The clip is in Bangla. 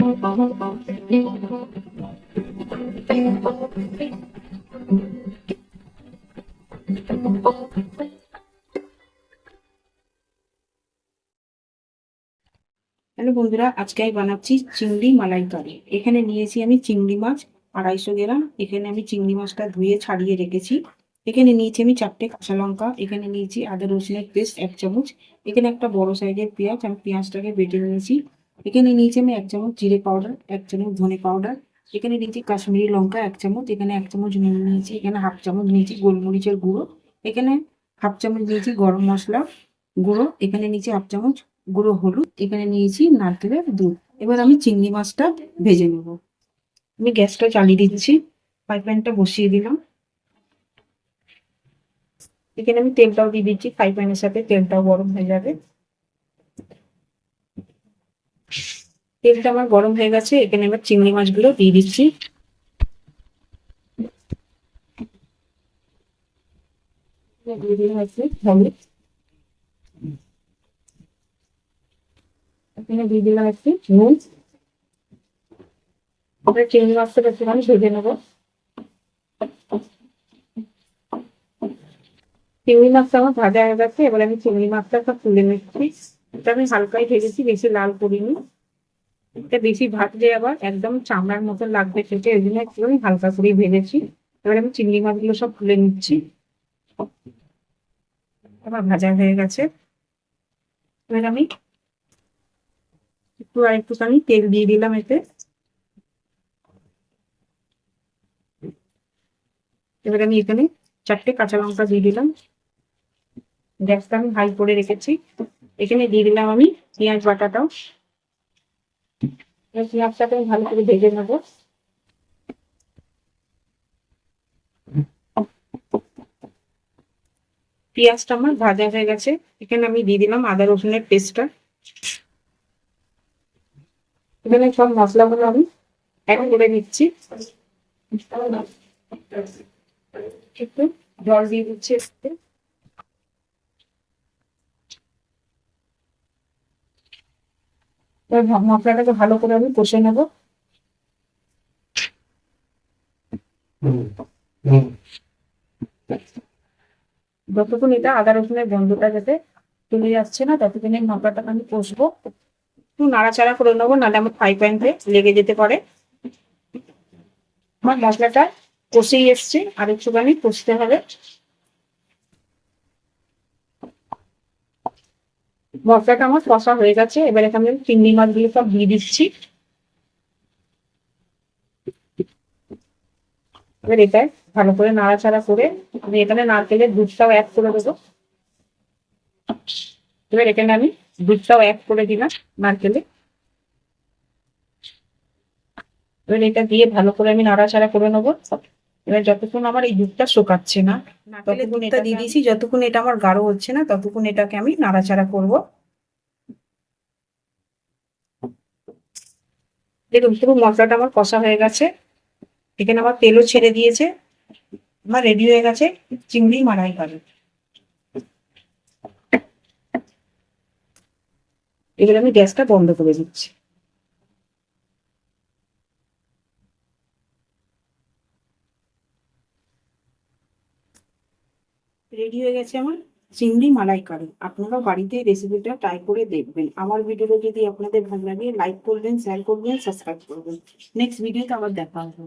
হ্যালো বন্ধুরা, আজকে আমি বানাচ্ছি চিংড়ি মালাইকারি। এখানে নিয়েছি আমি চিংড়ি মাছ 250 গ্রাম। এখানে আমি চিংড়ি মাছটা ধুয়ে ছাড়িয়ে রেখেছি। এখানে নিয়েছি আমি 4টে কাঁচা লঙ্কা। এখানে নিয়েছি আদা রসুনের পেস্ট 1 চামচ। এখানে একটা বড় সাইজের পেঁয়াজ, আমি পেঁয়াজটাকে বেটে নিয়েছি। এখানে নিয়েছি আমি 1 চামচ জিরে পাউডার, 1 চামচ ধনে পাউডার। এখানে নিয়েছি কাশ্মীরি লঙ্কা 1 চামচ। এখানে 1 চামচ নুন নিয়েছি। এখানে হাফ চামচ নিয়েছি গোলমরিচের গুঁড়ো। এখানে হাফ চামচ নিয়েছি গরম মশলা গুঁড়ো। এখানে নিয়েছি হাফ চামচ গুঁড়ো হলুদ। এখানে নিয়েছি নারকেলের দুধ। এবার আমি চিংড়ি মাছটা ভেজে নেব। আমি গ্যাসটা চালিয়ে দিচ্ছি, ফ্রাই প্যানটা বসিয়ে দিলাম। এখানে আমি তেলটাও দিয়ে দিচ্ছি, ফ্রাই প্যানের সাথে তেলটাও গরম হয়ে যাবে। তেলটা আমার গরম হয়ে গেছে, এখানে এবার চিংড়ি মাছগুলো দিয়ে দিচ্ছি। দিয়ে দিলাম একটু হলুদ, এখানে দিয়ে দিলাম একটু নুন। এবার চিংড়ি মাছটা একটুখানি ভেজে নেবো। চিংড়ি মাছটা আমার ভাজা হয়ে গেছে, এবার আমি চিংড়ি মাছটা সব তুলে নিচ্ছি। এটা আমি হালকাই ভেজেছি, বেশি লাল করিনি। এটা বেশি ভাজলে আবার একদম চামড়ার মতো লাগবে খেতে, ওই জন্য একটু আমি হালকা করেই ভেজেছি। এবার আমি চিংড়ি মাছগুলো সব তুলে নিচ্ছি। আমার ভাজা হয়ে গেছে। এবার আমি আর একটুখানি তেল দিয়ে দিলাম এতে। এবার আমি এখানে 4টে কাঁচা লঙ্কা দিয়ে দিলাম। গ্যাসটা আমি হাই করে রেখেছি। এখানে দিয়ে দিলাম আমি পেঁয়াজ বাটাটাও। পেঁয়াজটাকে আমি ভালো করে ভেজে নেবো। পেঁয়াজটা আমার ভাজা হয়ে গেছে। এখানে আমি দিয়ে দিলাম আদা রসুনের পেস্টটা। এখানে সব মশলাগুলো আমি অ্যাড করে নিচ্ছি। একটু জল দিয়ে দিচ্ছি এতে। এবার মশলাটাকে ভালো করে আমি কষে নেব। যতক্ষণ এটা আদা রসুনের গন্ধটা যাতে চলে যাচ্ছে না, ততক্ষণ এই মশলাটাকে আমি কষবো। একটু নাড়াচাড়া করে নেবো, নাহলে আমার ফ্রাই প্যানতে লেগে যেতে পারে। আমার মশলাটা কষেই এসছে, আর একটুখানি কষতে হবে। মশলাটা আমার কষা হয়ে গেছে, এবার এখানে আমি চিংড়ি মাছগুলো সব দিয়ে দিচ্ছি। এবার এটা ভালো করে নাড়াচাড়া করে আমি এখানে নারকেলের দুধটাও অ্যাড করে দেবো। এবার এখানে আমি দুধটাও অ্যাড করে দিলাম নারকেলে। এবার এটা দিয়ে ভালো করে আমি নাড়াচাড়া করে নেবো। এবার যতক্ষণ আমার এই দুধটা শুকাচ্ছে না, ততক্ষণ এটা দিয়ে দিয়েছি। যতক্ষণ এটা আমার গাঢ় হচ্ছে না, ততক্ষণ এটাকে আমি নাড়াচাড়া করব। দেখুন পুরো মশলাটা আমার কষা হয়ে গেছে। এখানে আমার তেলও ছেড়ে দিয়েছে। আমার রেডি হয়ে গেছে চিংড়ি মালাইকারি। এবার আমি গ্যাসটা বন্ধ করে দিচ্ছি। রেডি হয়ে গেছে আমার চিংড়ি মালাইকারি। আপনারাও বাড়িতে রেসিপিটা ট্রাই করে দেখবেন। আমার ভিডিওটা যদি আপনাদের ভালো লাগে, লাইক করবেন, শেয়ার করবেন, সাবস্ক্রাইব করবেন। নেক্সট ভিডিওতে আবার দেখা হবে।